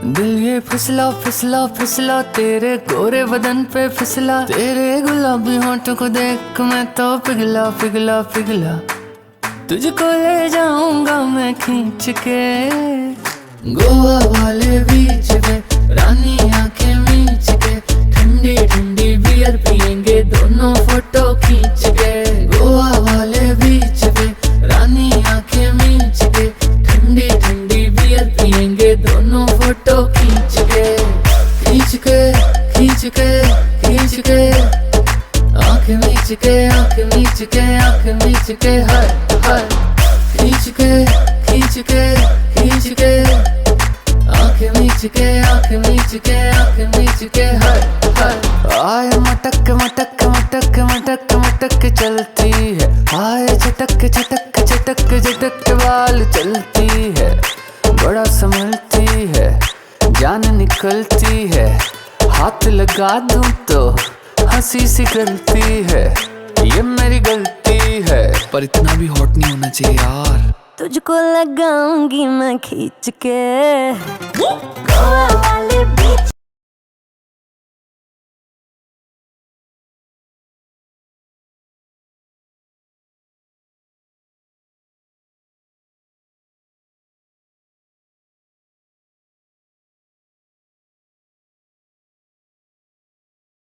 दिल ये फिसला फिसला फिसला तेरे गोरे बदन पे फिसला, तेरे गुलाबी होंठों को देख मैं तो पिघला पिघला पिघला। तुझको ले जाऊंगा मैं खींच के गोवा वाले बीच पे, रानी आंखें मीच के, ठंडी ठंडी बियर पियेंगे दोनों फोटो खींच के। गोवा वाले बीच पे, रानी आंखें मीच के, ठंडी ठंडी बियर पियेंगे दोनों फोटो खींच के। खींच के खींच के खींच के, आंखें मीच के आंखें मीच के आंखें मीच के, हाय हाय। खींच के खींच के खींच के, आंखें मीच के आंखें मीच के आंखें मीच के, हाय हाय। आए मटक मटक मटक मटक मटक चलती है, आए झटक झटक झटक झटक बाल चलती है। बड़ा संभलती है, जान निकलती है, हाथ लगा दूं तो हंसी सी गलती है। ये मेरी गलती है, पर इतना भी हॉट नहीं होना चाहिए यार। तुझको लगाऊंगी मैं खींच के गोवा वाले बीच